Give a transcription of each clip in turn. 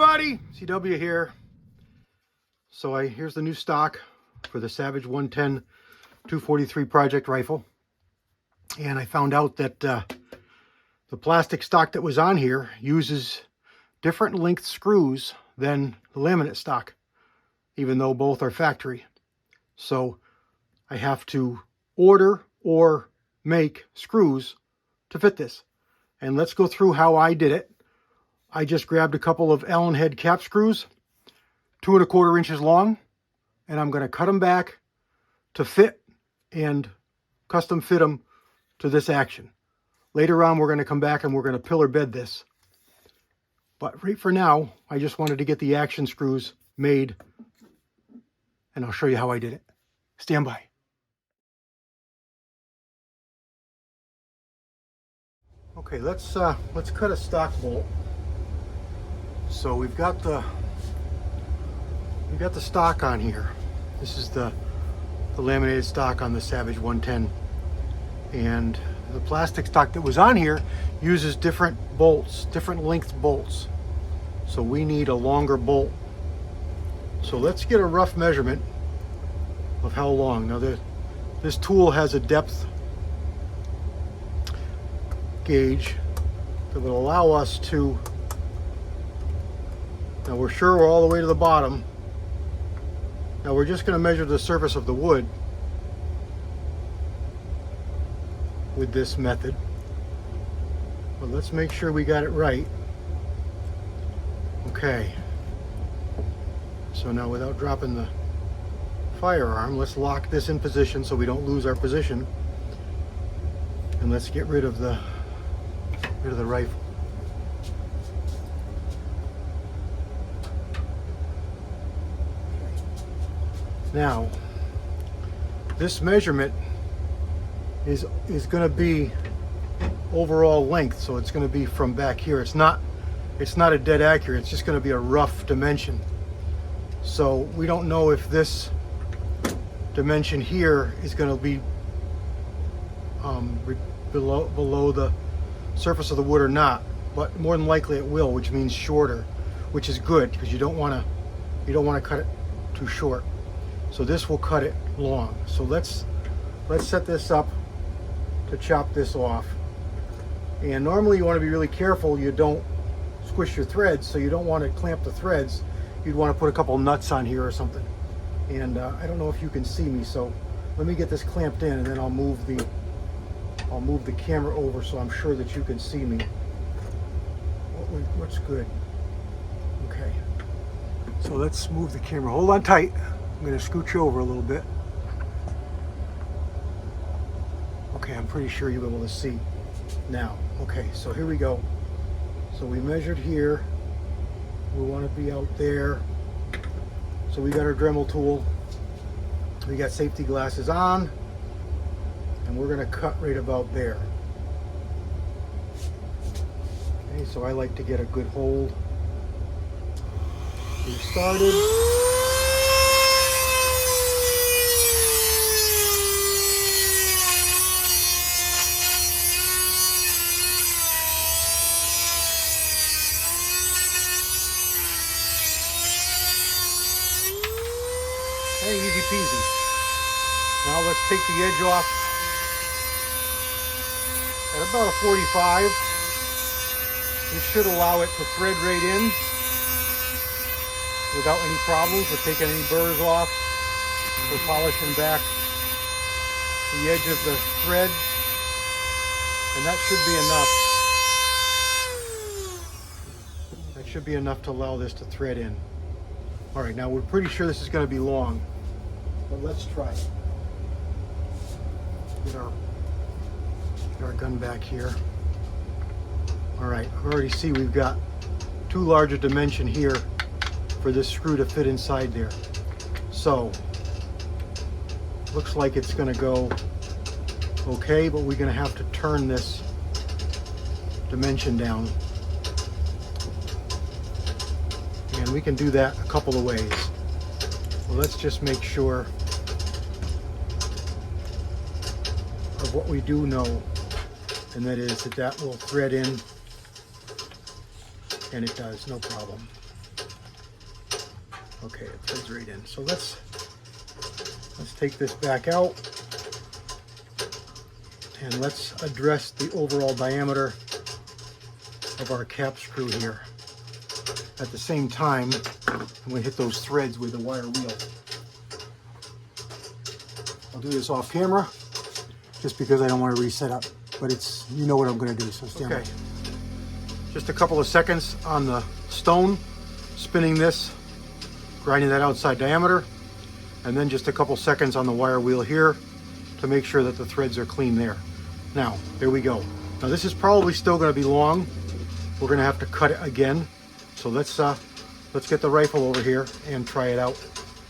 everybody, CW here. So here's the new stock for the Savage 110 243 project rifle. And I found out that the plastic stock that was on here uses different length screws than the laminate stock, even though both are factory. So I have to order or make screws to fit this. And let's go through how I did it. I just grabbed a couple of Allen head cap screws, 2 1/4 inches long, and I'm going to cut them back to fit and custom fit them to this action. Later on, we're going to come back and we're going to pillar bed this. But right for now, I just wanted to get the action screws made, and I'll show you how I did it. Stand by. Okay, let's cut a stock bolt. So we've got the stock on here. This is the laminated stock on the Savage 110, and the plastic stock that was on here uses different bolts, different length bolts. So we need a longer bolt. So let's get a rough measurement of how long. Now this tool has a depth gauge that will allow us to, now we're sure we're all the way to the bottom. Now we're just going to measure the surface of the wood with this method. But let's make sure we got it right. Okay. So now, without dropping the firearm, let's lock this in position so we don't lose our position. And let's get rid of the rifle. Now, this measurement is going to be overall length, so it's going to be from back here. It's not a dead accurate. It's just going to be a rough dimension. So we don't know if this dimension here is going to be below the surface of the wood or not, but more than likely it will, which means shorter, which is good because you don't want to cut it too short. So this will cut it long. So let's set this up to chop this off. And normally you want to be really careful you don't squish your threads, so you don't want to clamp the threads. You'd want to put a couple nuts on here or something. And I don't know if you can see me, so let me get this clamped in, and then I'll move the camera over so I'm sure that you can see me. What's good? Okay. So let's move the camera. Hold on tight. I'm going to scooch over a little bit. Okay, I'm pretty sure you'll be able to see now. Okay, so here we go. So we measured here. We want to be out there. So we got our Dremel tool. We got safety glasses on. And we're going to cut right about there. Okay, so I like to get a good hold. We started. Hey, easy peasy. Now let's take the edge off at about a 45. This should allow it to thread right in without any problems. We're taking any burrs off. We're polishing back the edge of the thread, and that should be enough. That should be enough to allow this to thread in. All right, now we're pretty sure this is going to be long, but let's try it. Get our gun back here. All right, I already see we've got too large a dimension here for this screw to fit inside there. So, looks like it's going to go okay, but we're going to have to turn this dimension down. And we can do that a couple of ways. Well, let's just make sure of what we do know, and that is that will thread in, and it does, no problem. Okay, it threads right in. So let's take this back out and let's address the overall diameter of our cap screw here. At the same time, I'm going to hit those threads with the wire wheel. I'll do this off camera just because I don't want to reset up, but it's, you know what I'm going to do, so stand by. Just a couple of seconds on the stone, spinning this, grinding that outside diameter, and then just a couple seconds on the wire wheel here to make sure that the threads are clean there. Now, there we go. Now this is probably still going to be long. We're going to have to cut it again. So let's get the rifle over here and try it out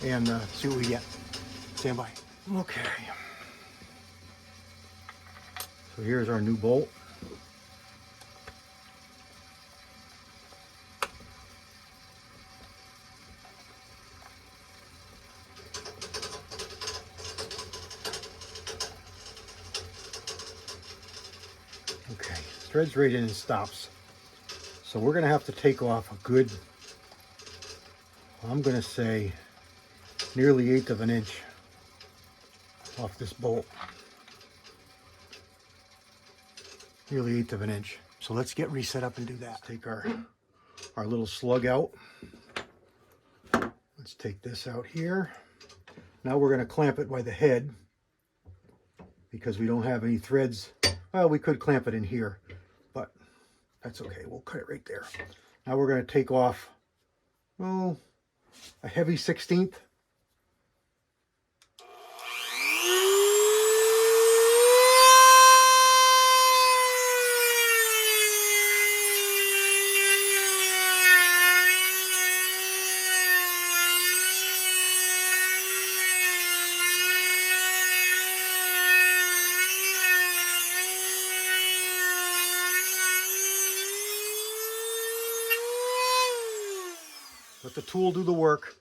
and see what we get. Stand by. Okay. So here's our new bolt. Okay, threads right in and stops. So we're going to have to take off a good, I'm going to say, nearly 1/8 of an inch off this bolt. Nearly 1/8 of an inch. So let's get reset up and do that. Let's take our little slug out. Let's take this out here. Now we're going to clamp it by the head because we don't have any threads. Well, we could clamp it in here, but that's okay. We'll cut it right there. Now we're going to take off, a heavy 1/16. Let the tool do the work.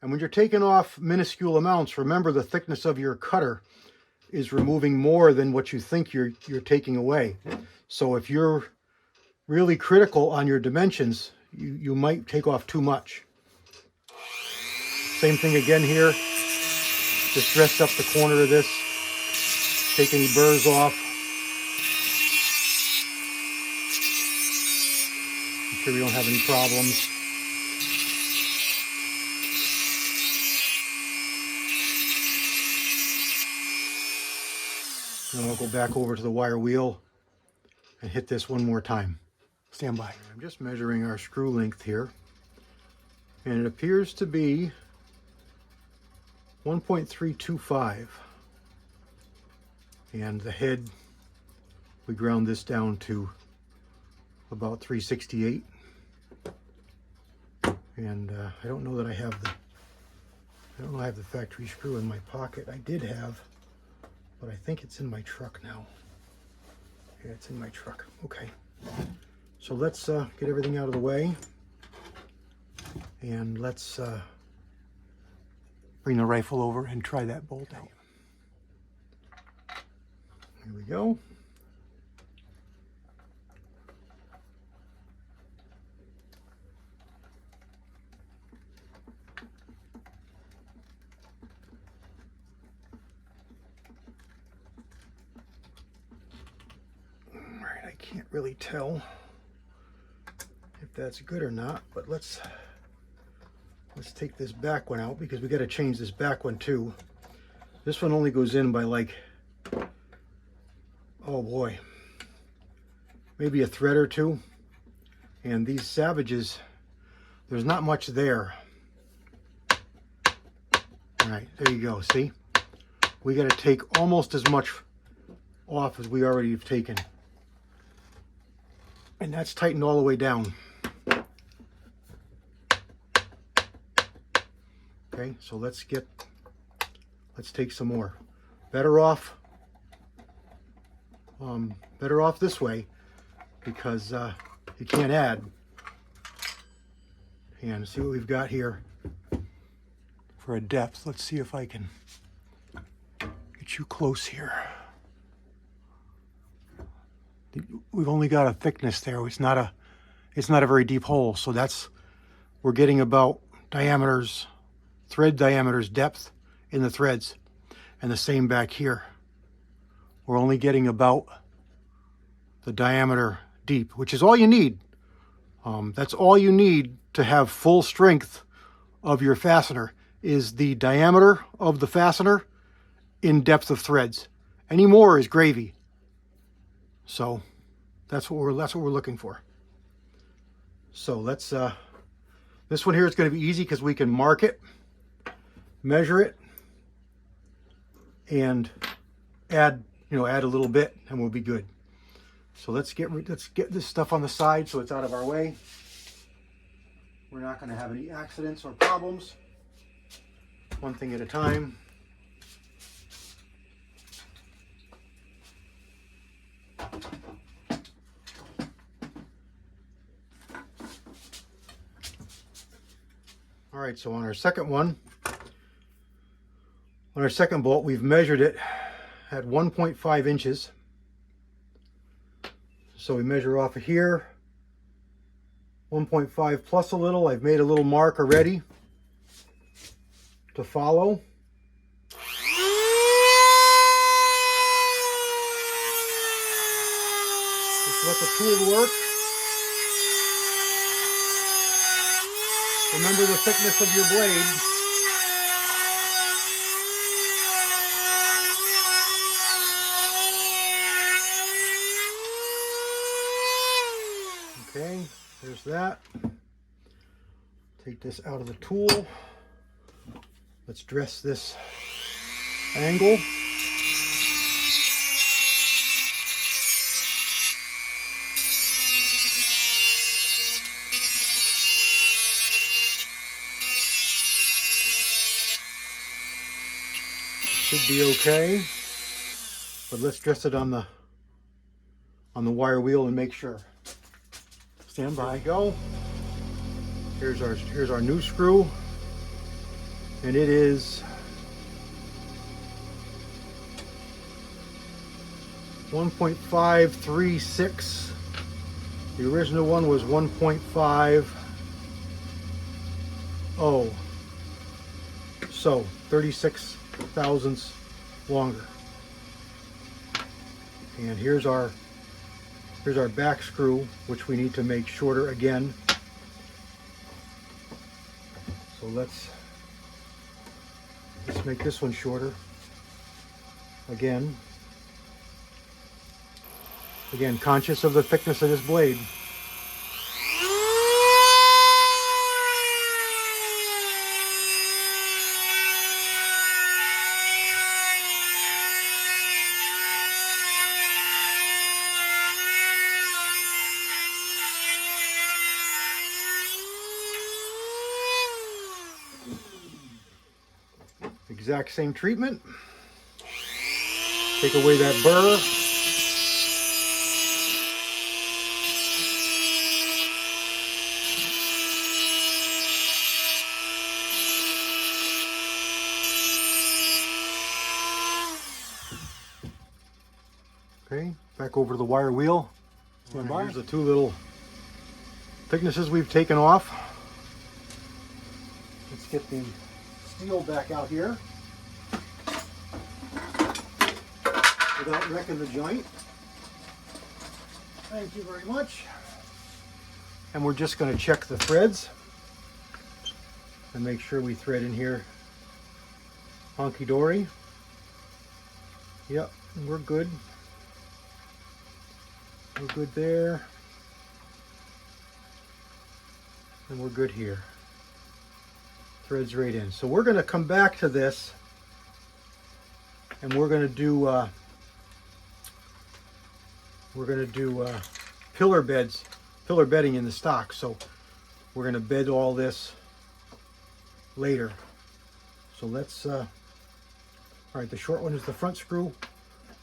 And when you're taking off minuscule amounts, remember the thickness of your cutter is removing more than what you think you're taking away. So if you're really critical on your dimensions, you might take off too much. Same thing again here. Just dress up the corner of this. Take any burrs off. Make sure we don't have any problems. Then I'll go back over to the wire wheel and hit this one more time. Stand by. I'm just measuring our screw length here, and it appears to be 1.325. And the head, we ground this down to about 368. And I don't know that I have the factory screw in my pocket. I did have, but I think it's in my truck now. Yeah, it's in my truck. Okay. So let's get everything out of the way. And let's bring the rifle over and try that bolt out. Here we go. I can't really tell if that's good or not, but let's take this back one out because we got to change this back one too. This one only goes in by like, oh boy, maybe a thread or two. And these Savages, there's not much there. All right, there you go. See, we got to take almost as much off as we already have taken. And that's tightened all the way down. Okay, so let's take some more. Better off this way because you can't add. And see what we've got here for a depth. Let's see if I can get you close here. We've only got a thickness there. It's not a very deep hole, so we're getting about diameters, thread diameters, depth in the threads, and the same back here. We're only getting about the diameter deep, which is all you need. That's all you need to have full strength of your fastener, is the diameter of the fastener in depth of threads. Any more is gravy. So that's what we're looking for. So let's this one here is going to be easy because we can mark it, measure it, and add a little bit, and we'll be good. So let's get this stuff on the side so it's out of our way. We're not going to have any accidents or problems. One thing at a time. All right, so on our second bolt, we've measured it at 1.5 inches. So we measure off of here, 1.5 plus a little. I've made a little mark already to follow. Just let the tool work. Remember the thickness of your blade. Okay, there's that. Take this out of the tool. Let's dress this angle. Should be okay, but let's dress it on the wire wheel and make sure. Stand by. Go. Here's our new screw, and it is 1.536. The original one was 1.50. So 36 thousandths longer. And here's our back screw, which we need to make shorter again. So let's make this one shorter again. Again, conscious of the thickness of this blade. Exact same treatment. Take away that burr. Okay, back over to the wire wheel. Here's the two little thicknesses we've taken off. Let's get the steel back out here without wrecking the joint. Thank you very much. And we're just going to check the threads and make sure we thread in here honky-dory. Yep, we're good. We're good there. And we're good here. Threads right in. So we're going to come back to this, and we're going to do pillar bedding in the stock. So we're going to bed all this later. So let's all right, the short one is the front screw,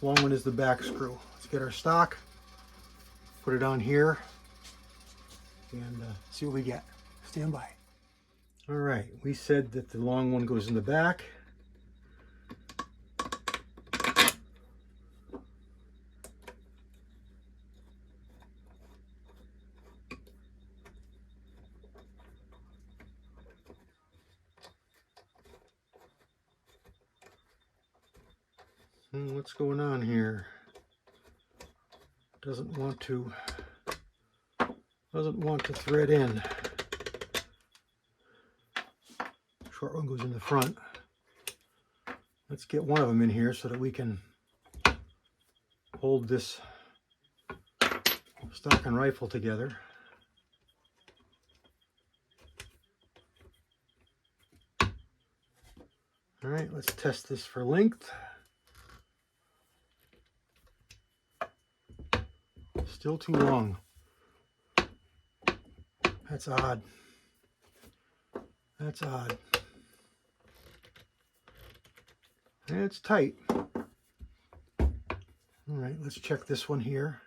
long one is the back screw. Let's get our stock, put it on here, and see what we get. Stand by. All right, we said that the long one goes in the back. What's going on here? Doesn't want to thread in. Short one goes in the front. Let's get one of them in here so that we can hold this stock and rifle together. All right, let's test this for length. Still too long. That's odd. That's odd. And it's tight. All right, let's check this one here.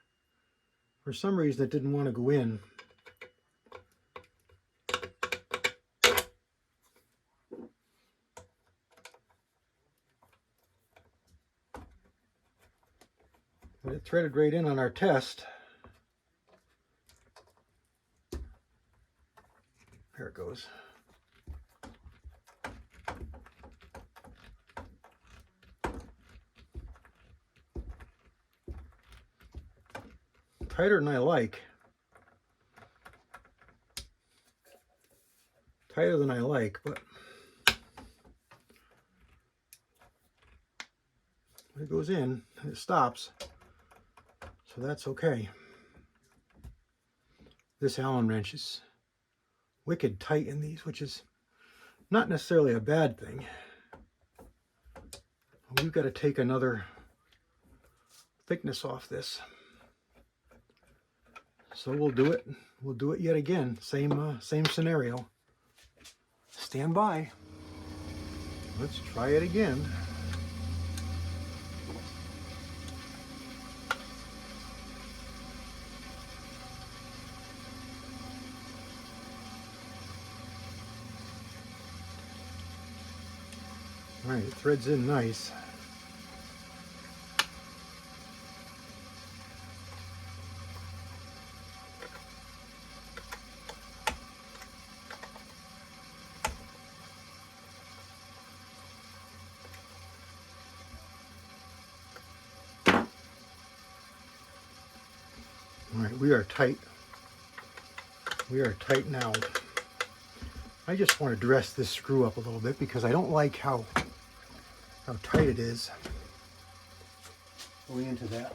For some reason, it didn't want to go in. But it threaded right in on our test. There it goes. Tighter than I like. Tighter than I like, but it goes in and it stops. So that's okay. This Allen wrench is wicked tight in these, which is not necessarily a bad thing. We've got to take another thickness off this. So we'll do it. We'll do it yet again. Same scenario. Stand by. Let's try it again. All right, it threads in nice. All right, we are tight. We are tight now. I just want to dress this screw up a little bit because I don't like how tight it is going into that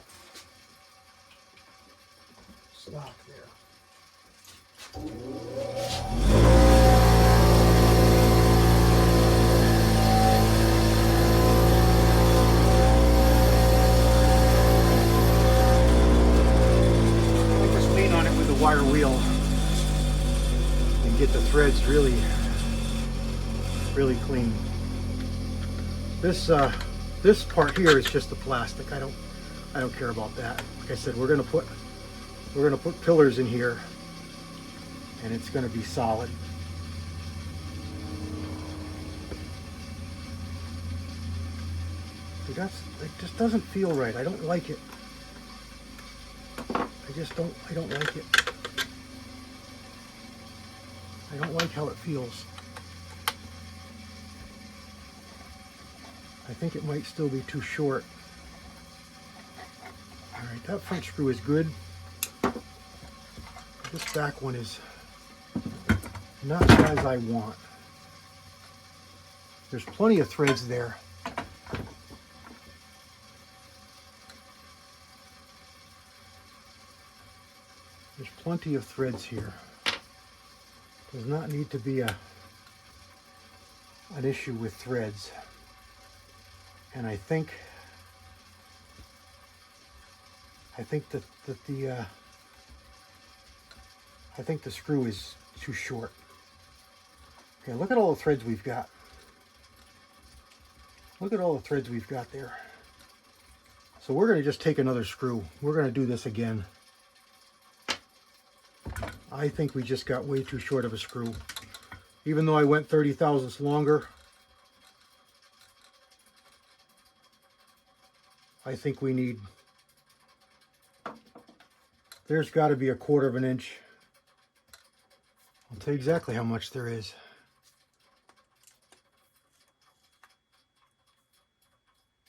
stock there. I just lean on it with a wire wheel and get the threads really clean. This part here is just the plastic. I don't care about that. Like I said, we're gonna put pillars in here, and it's gonna be solid. It just doesn't feel right. I don't like it. I don't like it. I don't like how it feels. I think it might still be too short. All right, that front screw is good. This back one is not as I want. There's plenty of threads there. There's plenty of threads here. Does not need to be an issue with threads. And I think the screw is too short. Okay, look at all the threads we've got. Look at all the threads we've got there. So we're going to just take another screw. We're going to do this again. I think we just got way too short of a screw. Even though I went 30 thousandths longer, I think we need, there's got to be 1/4 of an inch. I'll tell you exactly how much there is.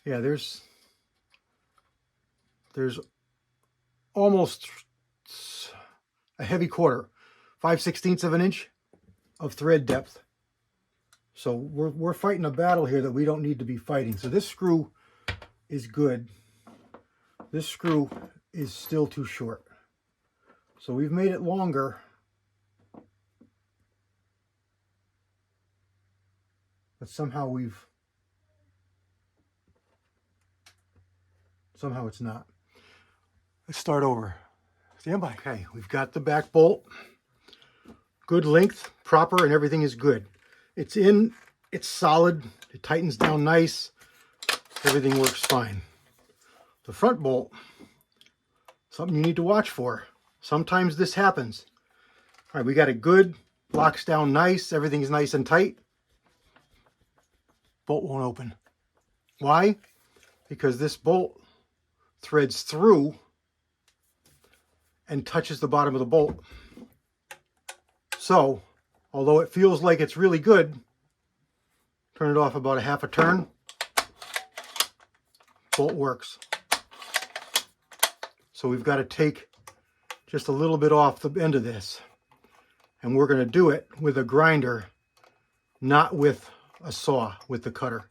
Yeah, there's there's almost a heavy quarter, 5/16 of an inch of thread depth. So we're fighting a battle here that we don't need to be fighting. So this screw is good. This screw is still too short. So we've made it longer. But somehow it's not. Let's start over. Stand by. Okay, we've got the back bolt. Good length, proper, and everything is good. It's in, it's solid, it tightens down nice, everything works fine. The front bolt, something you need to watch for. Sometimes this happens. All right, we got it good, locks down nice, everything's nice and tight. Bolt won't open. Why? Because this bolt threads through and touches the bottom of the bolt. So, although it feels like it's really good, turn it off about a half a turn, bolt works. So we've got to take just a little bit off the end of this, and we're going to do it with a grinder, not with a saw, with the cutter,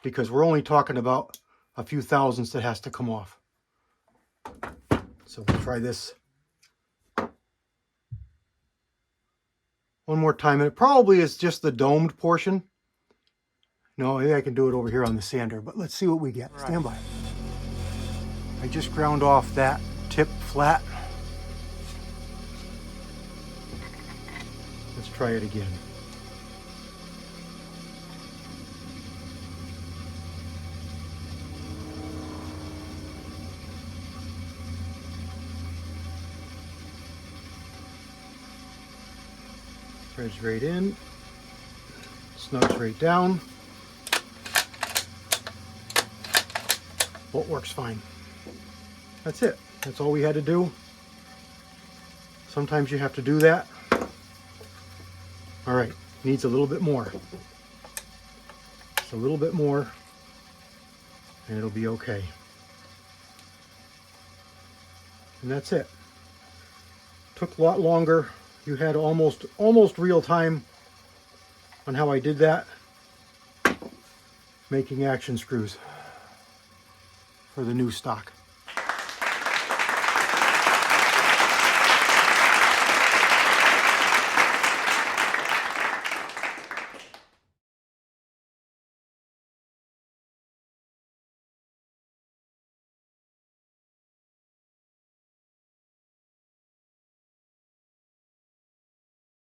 because we're only talking about a few thousandths that has to come off. So we'll try this one more time, and it probably is just the domed portion. No, maybe I can do it over here on the sander, but let's see what we get. Right. Stand by. I just ground off that tip flat. Let's try it again. Threads right in, snugs right down. Bolt works fine. That's it. That's all we had to do. Sometimes you have to do that. All right, needs a little bit more. Just a little bit more, and it'll be okay. And that's it. Took a lot longer. You had almost real time on how I did that, making action screws for the new stock.